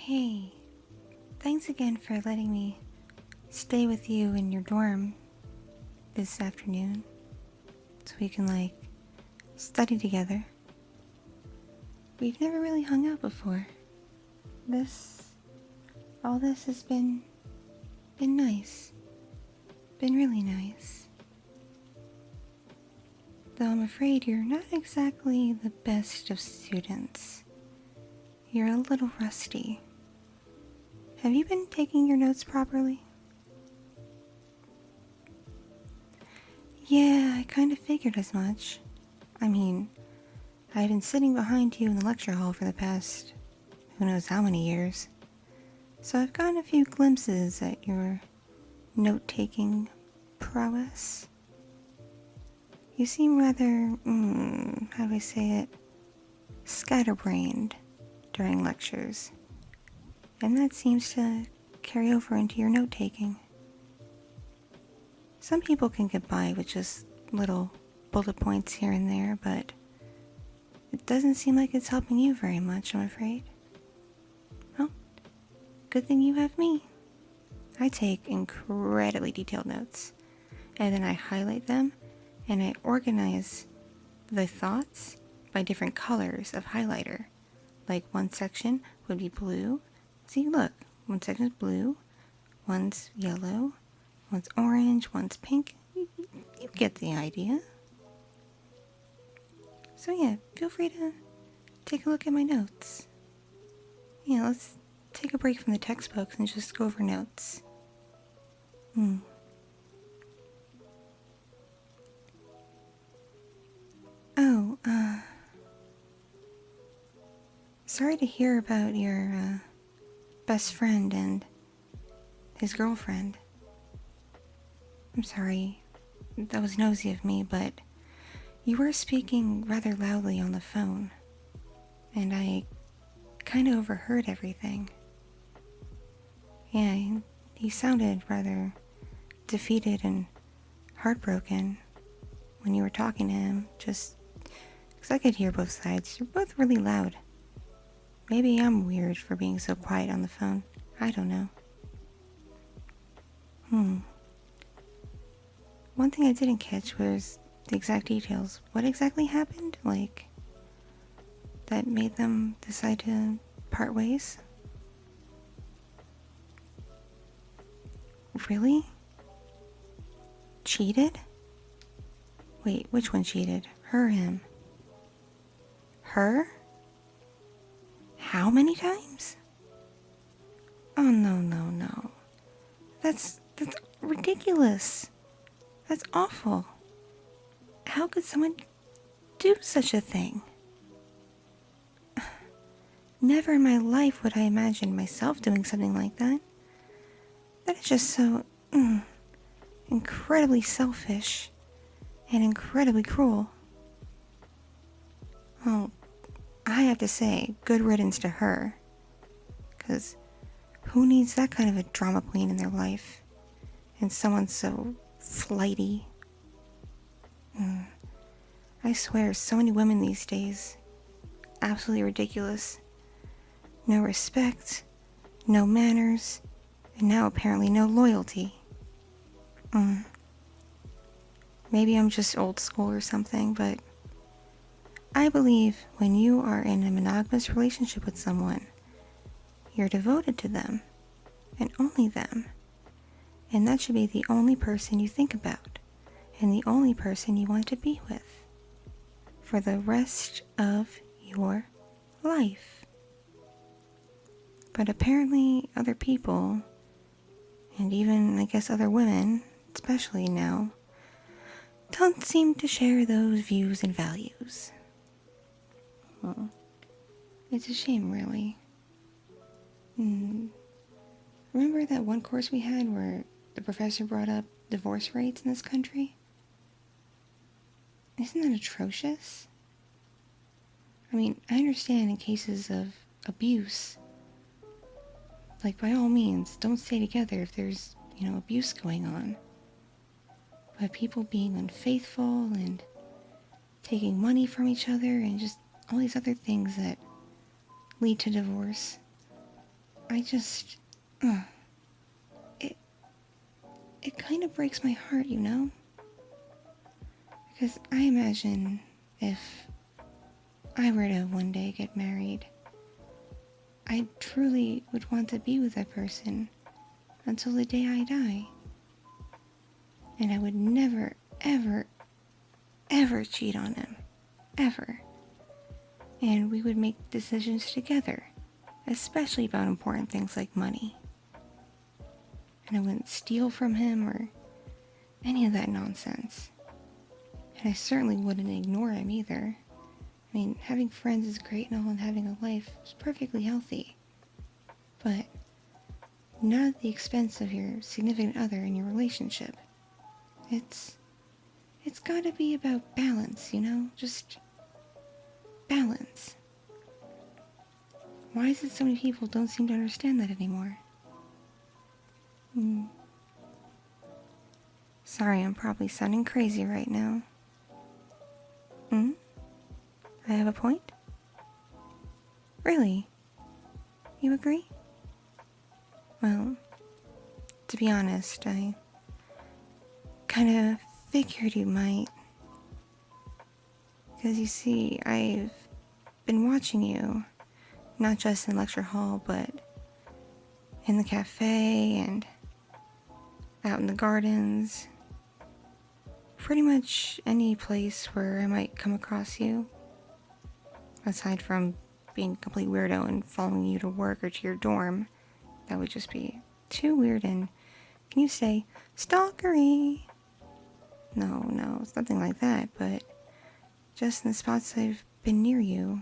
Hey, thanks again for letting me stay with you in your dorm this afternoon so we can, study together. We've never really hung out before. All this has been nice. Been really nice. Though I'm afraid you're not exactly the best of students. You're a little rusty. Have you been taking your notes properly? Yeah, I kind of figured as much. I mean, I've been sitting behind you in the lecture hall for the past who knows how many years. So I've gotten a few glimpses at your note-taking prowess. You seem rather, how do I say it, scatterbrained during lectures. And that seems to carry over into your note-taking. Some people can get by with just little bullet points here and there, but it doesn't seem like it's helping you very much, I'm afraid. Well, good thing you have me. I take incredibly detailed notes, and then I highlight them, and I organize the thoughts by different colors of highlighter. Like one section would be blue. See, look, one section is blue, one's yellow, one's orange, one's pink. You get the idea. So yeah, feel free to take a look at my notes. Yeah, let's take a break from the textbooks and just go over notes. Oh, sorry to hear about your, best friend and his girlfriend. I'm sorry, that was nosy of me, but you were speaking rather loudly on the phone, and I kind of overheard everything. Yeah, he sounded rather defeated and heartbroken when you were talking to him, just because I could hear both sides. You're both really loud. Maybe I'm weird for being so quiet on the phone. I don't know. One thing I didn't catch was the exact details. What exactly happened? That made them decide to part ways? Really? Cheated? Wait, which one cheated? Her or him? Her? How many times? Oh, no. That's ridiculous. That's awful. How could someone do such a thing? Never in my life would I imagine myself doing something like that. That is just so incredibly selfish and incredibly cruel. Well, I have to say, good riddance to her. 'Cause who needs that kind of a drama queen in their life? And someone so flighty. I swear, so many women these days. Absolutely ridiculous. No respect, no manners, and now apparently no loyalty. Maybe I'm just old school or something, but I believe when you are in a monogamous relationship with someone, you're devoted to them, and only them. And that should be the only person you think about, and the only person you want to be with, for the rest of your life. But apparently other people, and even I guess other women, especially now, don't seem to share those views and values. Well, it's a shame, really. Remember that one course we had where the professor brought up divorce rates in this country? Isn't that atrocious? I mean, I understand in cases of abuse, by all means, don't stay together if there's, abuse going on. But people being unfaithful and taking money from each other and just all these other things that lead to divorce. I just... It kind of breaks my heart, you know? Because I imagine if I were to one day get married, I truly would want to be with that person until the day I die. And I would never, ever, ever cheat on him. Ever. And we would make decisions together, especially about important things like money. And I wouldn't steal from him or any of that nonsense. And I certainly wouldn't ignore him either. I mean, having friends is great and all, and having a life is perfectly healthy. But not at the expense of your significant other in your relationship. It's gotta be about balance, you know? Just balance. Why is it so many people don't seem to understand that anymore? Sorry, I'm probably sounding crazy right now. I have a point? Really? You agree? Well, to be honest, I kind of figured you might. Because you see, I've been watching you, not just in lecture hall, but in the cafe and out in the gardens. Pretty much any place where I might come across you. Aside from being a complete weirdo and following you to work or to your dorm. That would just be too weird and, can you say, stalkery? No, it's nothing like that, but just in the spots I've been near you,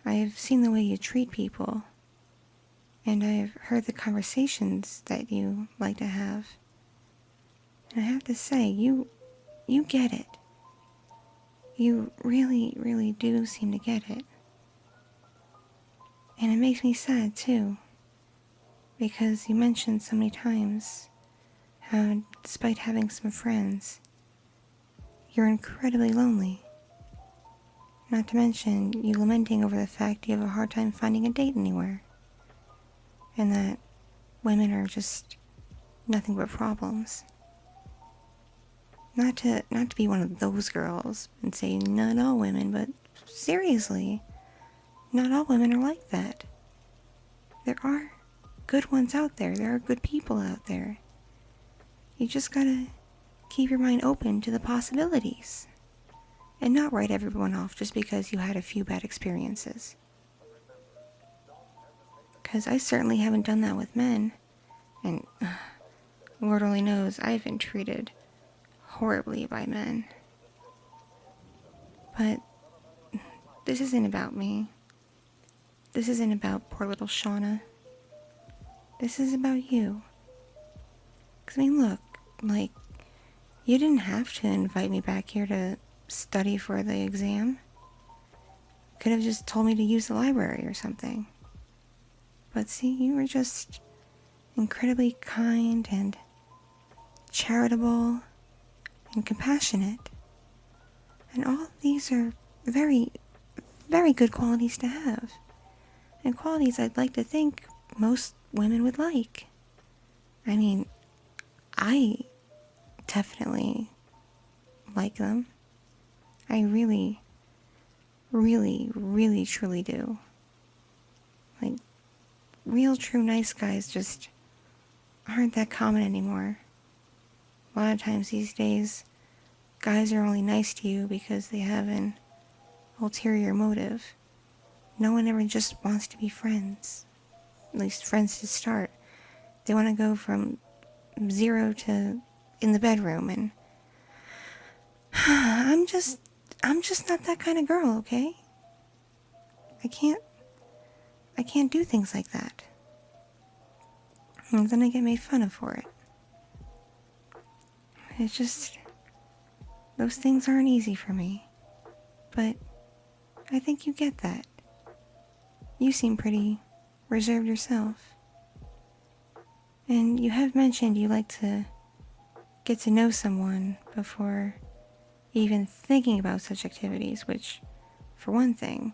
I've seen the way you treat people, and I've heard the conversations that you like to have. And I have to say, you get it. You really, really do seem to get it. And it makes me sad, too. Because you mentioned so many times how, despite having some friends, you're incredibly lonely. Not to mention you lamenting over the fact you have a hard time finding a date anywhere. And that women are just nothing but problems. Not to be one of those girls and say not all women, but seriously, not all women are like that. There are good ones out there. There are good people out there. You just gotta keep your mind open to the possibilities and not write everyone off just because you had a few bad experiences. Because I certainly haven't done that with men, and Lord only knows I've been treated horribly by men. But this isn't about me. This isn't about poor little Shauna. This is about you. Because, I mean, look, like, you didn't have to invite me back here to study for the exam. Could have just told me to use the library or something. But see, you were just incredibly kind and charitable and compassionate. And all of these are very, very good qualities to have. And qualities I'd like to think most women would like. I mean, I definitely like them. I really, really, really, truly do. Like, real, true, nice guys just aren't that common anymore. A lot of times these days, guys are only nice to you because they have an ulterior motive. No one ever just wants to be friends. At least friends to start. They want to go from 0 to in the bedroom, and I'm just not that kind of girl, okay? I can't do things like that. And then I get made fun of for it. It's just, those things aren't easy for me. But I think you get that. You seem pretty reserved yourself. And you have mentioned you like to get to know someone before even thinking about such activities, which, for one thing,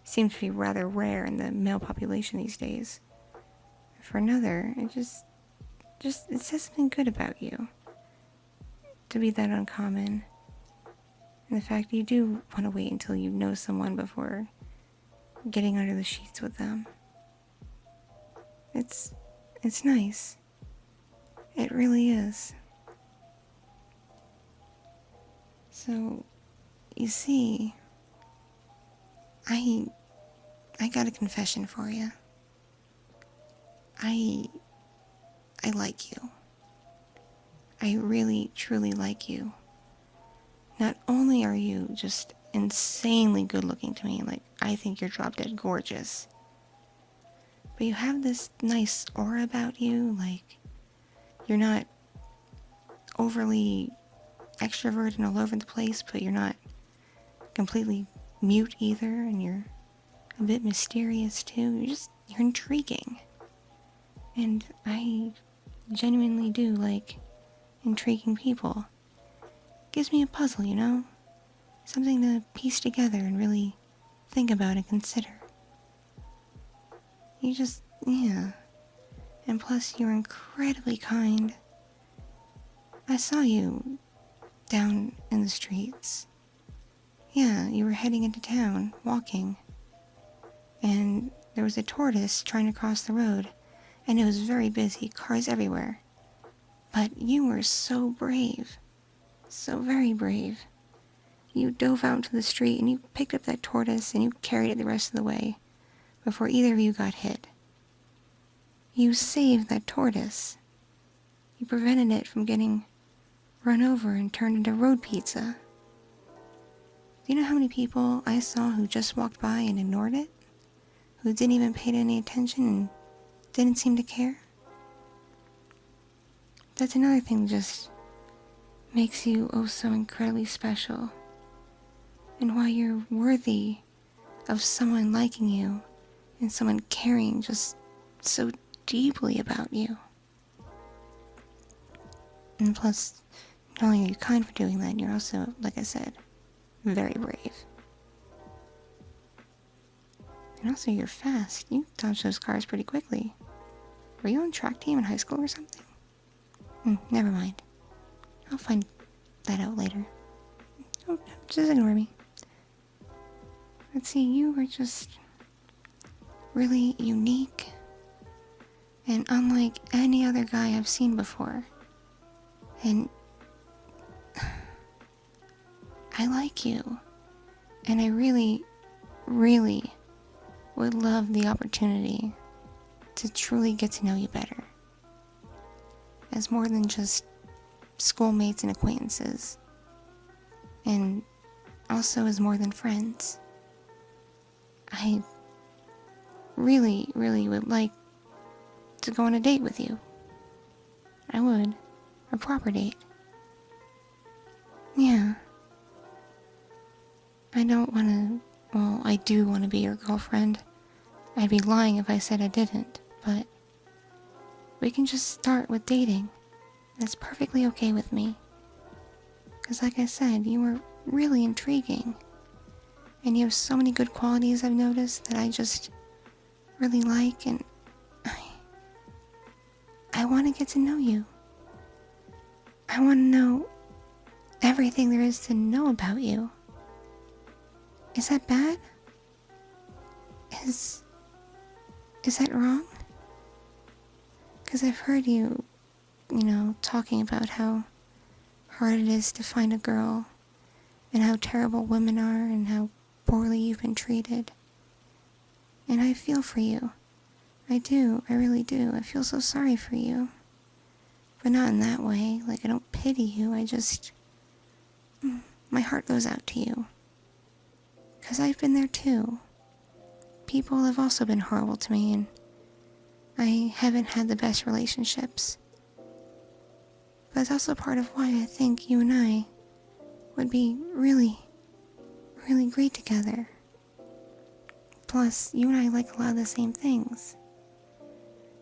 seems to be rather rare in the male population these days. for another, it it says something good about you. To be that uncommon. And the fact you do want to wait until you know someone before getting under the sheets with them. It's nice. It really is. So, you see, I got a confession for you. I like you. I really, truly like you. Not only are you just insanely good looking to me, like, I think you're drop dead gorgeous, but you have this nice aura about you, like, you're not overly extroverted and all over the place, but you're not completely mute either, and you're a bit mysterious too. You're intriguing. And I genuinely do like intriguing people. Gives me a puzzle, you know? Something to piece together and really think about and consider. Yeah. And plus, you're incredibly kind. I saw you down in the streets. Yeah, you were heading into town, walking. And there was a tortoise trying to cross the road, and it was very busy, cars everywhere. But you were so brave. So very brave. You dove out into the street and you picked up that tortoise and you carried it the rest of the way before either of you got hit. You saved that tortoise. You prevented it from getting run over and turned into road pizza. Do you know how many people I saw who just walked by and ignored it? Who didn't even pay any attention and didn't seem to care? That's another thing that just makes you oh so incredibly special. And why you're worthy of someone liking you and someone caring just so deeply about you. And plus, not only are you kind for doing that, you're also, like I said, very brave. And also, you're fast. You dodge those cars pretty quickly. Were you on track team in high school or something? Never mind. I'll find that out later. Oh, just ignore me. Let's see, you were just really unique and unlike any other guy I've seen before. And I like you. And I really, really would love the opportunity to truly get to know you better. As more than just schoolmates and acquaintances. And also as more than friends. I really, really would like to go on a date with you. I would. A proper date. Yeah. I don't want to... Well, I do want to be your girlfriend. I'd be lying if I said I didn't, but... we can just start with dating. That's perfectly okay with me. Because like I said, you were really intriguing. And you have so many good qualities I've noticed that I just really like, and I want to get to know you. I want to know everything there is to know about you. Is that bad? Is that wrong? Because I've heard you, talking about how hard it is to find a girl, and how terrible women are, and how poorly you've been treated. And I feel for you. I do, I really do. I feel so sorry for you. But not in that way. Like, I don't pity you, my heart goes out to you. 'Cause I've been there too. People have also been horrible to me, and I haven't had the best relationships. But it's also part of why I think you and I would be really, really great together. Plus, you and I like a lot of the same things.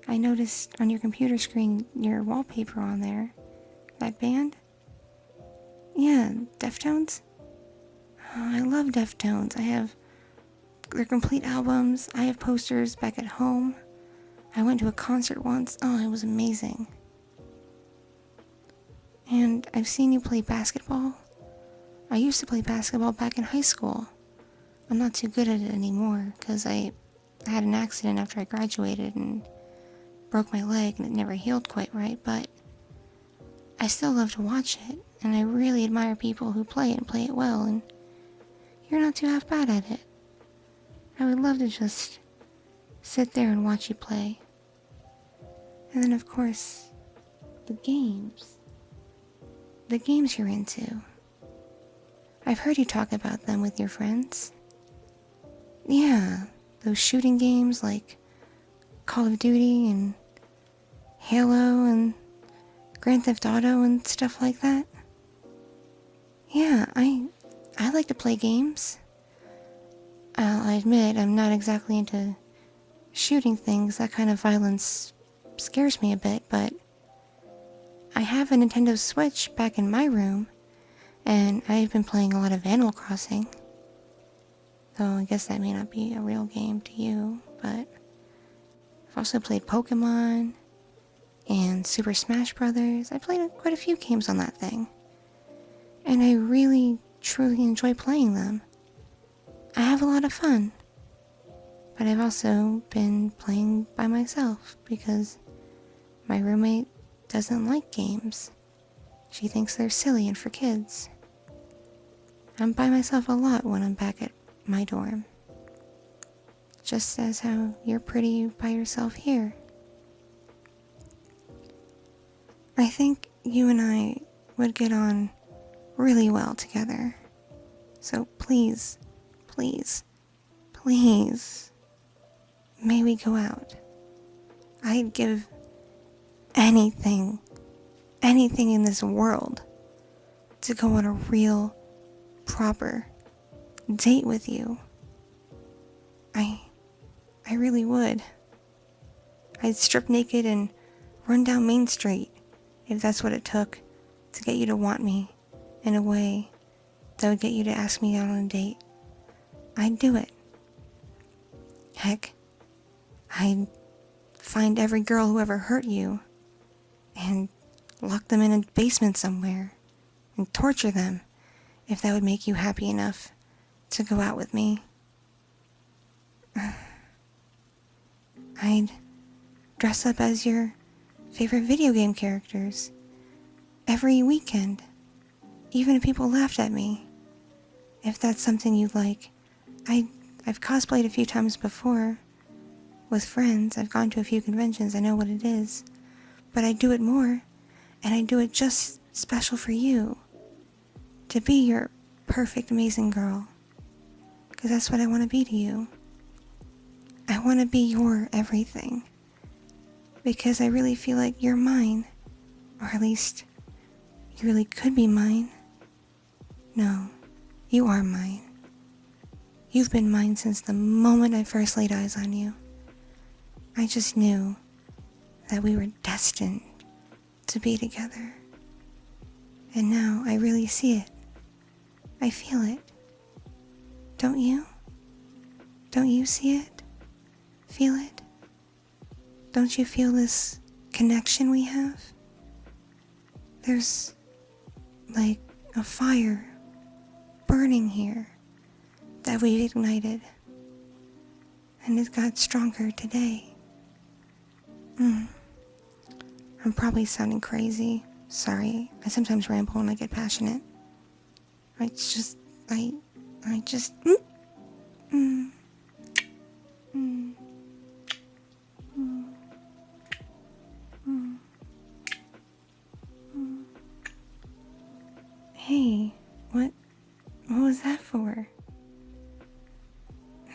I noticed on your computer screen your wallpaper on there. That band? Yeah, Deftones? Oh, I love Deftones. I have their complete albums. I have posters back at home. I went to a concert once. Oh, it was amazing. And I've seen you play basketball. I used to play basketball back in high school. I'm not too good at it anymore because I had an accident after I graduated and broke my leg and it never healed quite right, but I still love to watch it, and I really admire people who play it and play it well, and you're not too half bad at it. I would love to just sit there and watch you play. And then, of course, the games. The games you're into. I've heard you talk about them with your friends. Yeah, those shooting games like Call of Duty and Halo and Grand Theft Auto and stuff like that. Yeah, I like to play games. I admit I'm not exactly into shooting things. That kind of violence scares me a bit, but I have a Nintendo Switch back in my room, and I've been playing a lot of Animal Crossing. Though I guess that may not be a real game to you, but I've also played Pokemon and Super Smash Brothers. I played quite a few games on that thing, and I really, truly enjoy playing them. I have a lot of fun, but I've also been playing by myself because my roommate doesn't like games. She thinks they're silly and for kids. I'm by myself a lot when I'm back at my dorm. Just as how you're pretty by yourself here. I think you and I would get on really well together. So please, please, please, may we go out. I'd give anything in this world to go on a real, proper date with you. I really would. I'd strip naked and run down Main Street if that's what it took to get you to want me in a way that would get you to ask me out on a date. I'd do it. Heck, I'd find every girl who ever hurt you and lock them in a basement somewhere and torture them if that would make you happy enough to go out with me. I'd dress up as your favorite video game characters every weekend, even if people laughed at me. If that's something you'd like. I've cosplayed a few times before with friends. I've gone to a few conventions. I know what it is. But I do it more, and I do it just special for you. To be your perfect, amazing girl. Because that's what I want to be to you. I want to be your everything. Because I really feel like you're mine. Or at least, you really could be mine. No, you are mine. You've been mine since the moment I first laid eyes on you. I just knew that we were destined to be together. And now I really see it. I feel it. Don't you? Don't you see it? Feel it? Don't you feel this connection we have? There's like a fire burning here that we've ignited, and it got stronger today. I'm probably sounding crazy. Sorry, I sometimes ramble when I get passionate. Hey, what was that for?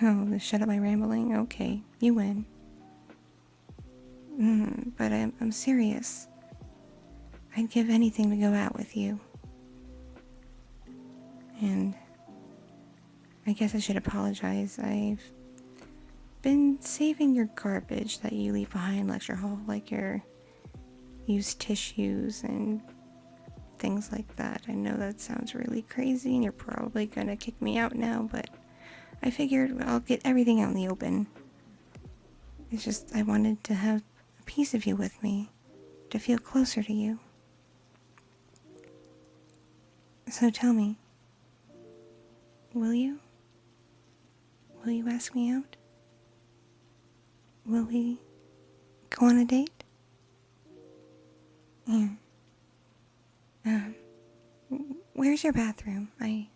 Oh, to shut up my rambling? Okay, you win. But I'm serious. I'd give anything to go out with you. And I guess I should apologize. I've been saving your garbage that you leave behind in lecture hall, like your used tissues and things like that. I know that sounds really crazy and you're probably gonna kick me out now, but I figured I'll get everything out in the open. It's just I wanted to have a piece of you with me, to feel closer to you. So tell me, will you? Will you ask me out? Will we go on a date? Here. Where's your bathroom? I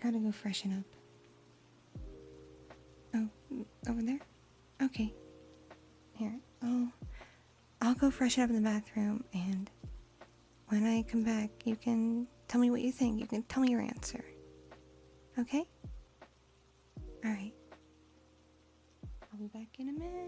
gotta go freshen up. Oh, over there? Okay. Here, I'll go freshen up in the bathroom, and when I come back, you can tell me what you think. You can tell me your answer. Okay? Alright. I'll be back in a minute.